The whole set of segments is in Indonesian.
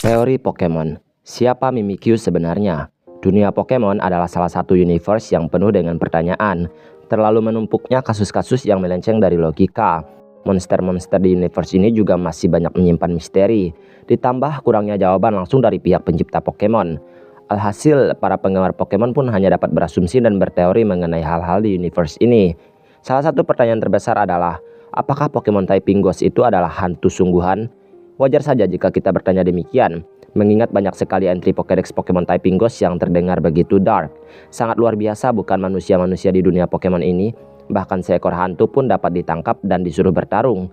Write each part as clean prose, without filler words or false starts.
Teori Pokemon. Siapa Mimikyu sebenarnya? Dunia Pokemon adalah salah satu universe yang penuh dengan pertanyaan. Terlalu menumpuknya kasus-kasus yang melenceng dari logika. Monster-monster di universe ini juga masih banyak menyimpan misteri. Ditambah kurangnya jawaban langsung dari pihak pencipta Pokemon. Alhasil, para penggemar Pokemon pun hanya dapat berasumsi dan berteori mengenai hal-hal di universe ini. Salah satu pertanyaan terbesar adalah, apakah Pokemon typing Ghost itu adalah hantu sungguhan? Wajar saja jika kita bertanya demikian, mengingat banyak sekali entry Pokédex Pokemon typing Ghost yang terdengar begitu dark. Sangat luar biasa bukan manusia-manusia di dunia Pokemon ini, bahkan seekor hantu pun dapat ditangkap dan disuruh bertarung.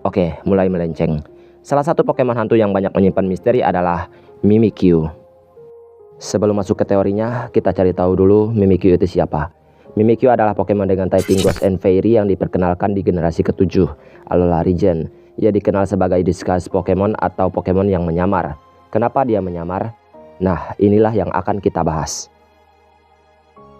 Oke, mulai melenceng. Salah satu Pokemon hantu yang banyak menyimpan misteri adalah Mimikyu. Sebelum masuk ke teorinya, kita cari tahu dulu Mimikyu itu siapa. Mimikyu adalah Pokemon dengan typing Ghost and Fairy yang diperkenalkan di generasi ke-7, Alola Region. Ia dikenal sebagai disguise Pokemon atau Pokemon yang menyamar. Kenapa dia menyamar? Nah, inilah yang akan kita bahas.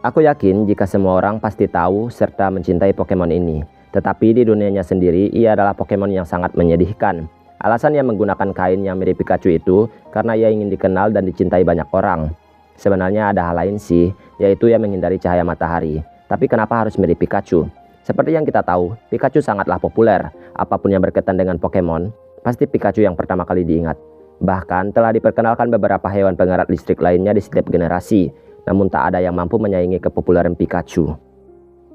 Aku yakin jika semua orang pasti tahu serta mencintai Pokemon ini. Tetapi di dunianya sendiri, ia adalah Pokemon yang sangat menyedihkan. Alasan ia menggunakan kain yang mirip Pikachu itu karena ia ingin dikenal dan dicintai banyak orang. Sebenarnya ada hal lain sih, yaitu ia menghindari cahaya matahari. Tapi kenapa harus mirip Pikachu? Seperti yang kita tahu, Pikachu sangatlah populer. Apapun yang berkaitan dengan Pokemon, pasti Pikachu yang pertama kali diingat. Bahkan telah diperkenalkan beberapa hewan pengerat listrik lainnya di setiap generasi, namun tak ada yang mampu menyaingi kepopuleran Pikachu.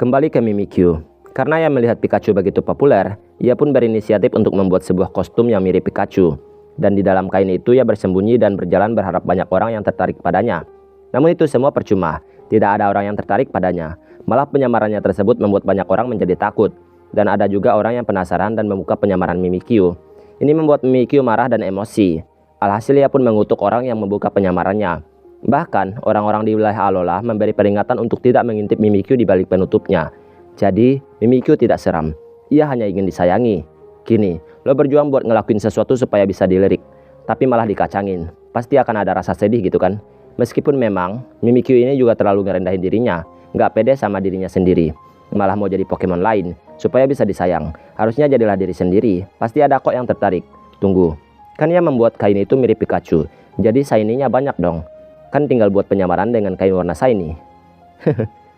Kembali ke Mimikyu. Karena ia melihat Pikachu begitu populer, ia pun berinisiatif untuk membuat sebuah kostum yang mirip Pikachu. Dan di dalam kain itu ia bersembunyi dan berjalan berharap banyak orang yang tertarik padanya. Namun itu semua percuma, tidak ada orang yang tertarik padanya. Malah penyamarannya tersebut membuat banyak orang menjadi takut. Dan ada juga orang yang penasaran dan membuka penyamaran Mimikyu. Ini membuat Mimikyu marah dan emosi. Alhasil ia pun mengutuk orang yang membuka penyamarannya. Bahkan orang-orang di wilayah Alola memberi peringatan untuk tidak mengintip Mimikyu di balik penutupnya. Jadi Mimikyu tidak seram. Ia hanya ingin disayangi. Gini, lo berjuang buat ngelakuin sesuatu supaya bisa dilirik, tapi malah dikacangin. Pasti akan ada rasa sedih gitu kan? Meskipun memang Mimikyu ini juga terlalu ngerendahin dirinya, nggak pede sama dirinya sendiri, malah mau jadi Pokemon lain supaya bisa disayang. Harusnya jadilah diri sendiri, pasti ada kok yang tertarik. Tunggu, kan ia membuat kain itu mirip Pikachu, jadi shiny-nya banyak dong. Kan tinggal buat penyamaran dengan kain warna shiny.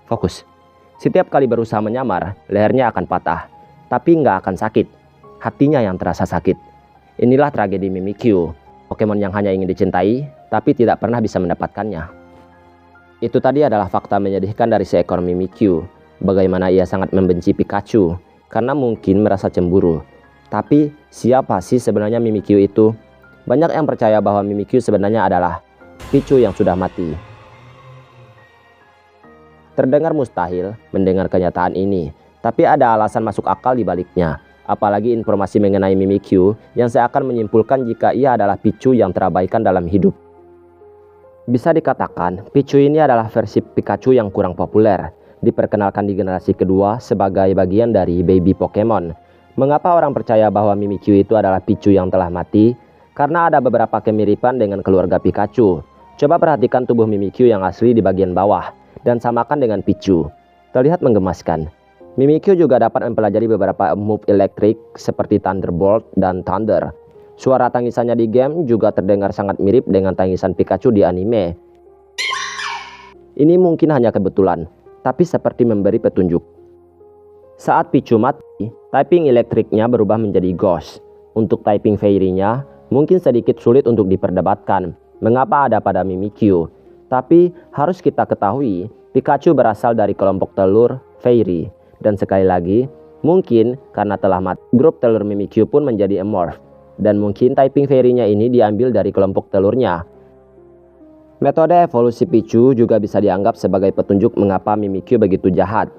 Fokus. Setiap kali berusaha menyamar, lehernya akan patah, tapi nggak akan sakit. Hatinya yang terasa sakit. Inilah tragedi Mimikyu, Pokemon yang hanya ingin dicintai, tapi tidak pernah bisa mendapatkannya. Itu tadi adalah fakta menyedihkan dari seekor Mimikyu. Bagaimana ia sangat membenci Pikachu, karena mungkin merasa cemburu. Tapi siapa sih sebenarnya Mimikyu itu? Banyak yang percaya bahwa Mimikyu sebenarnya adalah Pichu yang sudah mati. Terdengar mustahil mendengar kenyataan ini, tapi ada alasan masuk akal di baliknya. Apalagi informasi mengenai Mimikyu yang seakan menyimpulkan jika ia adalah Pichu yang terabaikan dalam hidup. Bisa dikatakan, Pichu ini adalah versi Pikachu yang kurang populer. Diperkenalkan di generasi kedua sebagai bagian dari baby Pokemon. Mengapa orang percaya bahwa Mimikyu itu adalah Pichu yang telah mati? Karena ada beberapa kemiripan dengan keluarga Pikachu. Coba perhatikan tubuh Mimikyu yang asli di bagian bawah dan samakan dengan Pichu. Terlihat menggemaskan. Mimikyu juga dapat mempelajari beberapa move elektrik seperti Thunderbolt dan Thunder. Suara tangisannya di game juga terdengar sangat mirip dengan tangisan Pikachu di anime. Ini mungkin hanya kebetulan, tapi seperti memberi petunjuk. Saat Pichu mati, typing elektriknya berubah menjadi Ghost. Untuk typing Fairy-nya, mungkin sedikit sulit untuk diperdebatkan mengapa ada pada Mimikyu. Tapi harus kita ketahui, Pikachu berasal dari kelompok telur Fairy. Dan sekali lagi, mungkin karena telah mati, grup telur Mimikyu pun menjadi Emorph. Dan mungkin typing Fairy-nya ini diambil dari kelompok telurnya. Metode evolusi Pichu juga bisa dianggap sebagai petunjuk mengapa Mimikyu begitu jahat.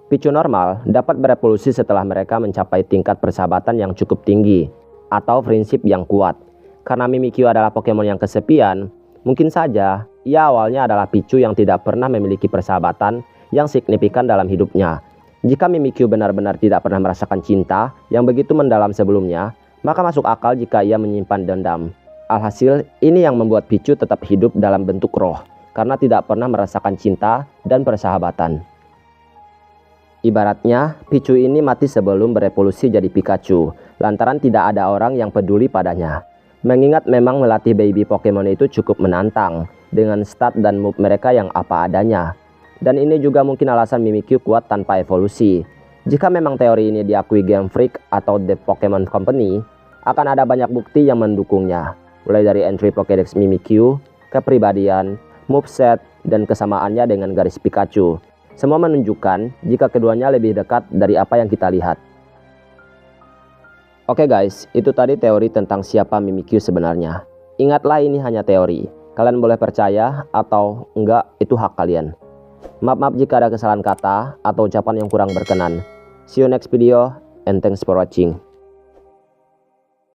Pichu normal dapat berevolusi setelah mereka mencapai tingkat persahabatan yang cukup tinggi atau prinsip yang kuat. Karena Mimikyu adalah Pokemon yang kesepian, mungkin saja ia awalnya adalah Pichu yang tidak pernah memiliki persahabatan yang signifikan dalam hidupnya. Jika Mimikyu benar-benar tidak pernah merasakan cinta yang begitu mendalam sebelumnya, maka masuk akal jika ia menyimpan dendam. Alhasil, ini yang membuat Pichu tetap hidup dalam bentuk roh, karena tidak pernah merasakan cinta dan persahabatan. Ibaratnya, Pichu ini mati sebelum berevolusi jadi Pikachu, lantaran tidak ada orang yang peduli padanya. Mengingat memang melatih baby Pokemon itu cukup menantang dengan stat dan move mereka yang apa adanya. Dan ini juga mungkin alasan Mimikyu kuat tanpa evolusi. Jika memang teori ini diakui Game Freak atau The Pokemon Company, akan ada banyak bukti yang mendukungnya. Mulai dari entry Pokédex Mimikyu, kepribadian, moveset, dan kesamaannya dengan garis Pikachu. Semua menunjukkan jika keduanya lebih dekat dari apa yang kita lihat. Oke guys, itu tadi teori tentang siapa Mimikyu sebenarnya. Ingatlah ini hanya teori. Kalian boleh percaya atau enggak, itu hak kalian. Maaf jika ada kesalahan kata atau ucapan yang kurang berkenan. See you next video and thanks for watching.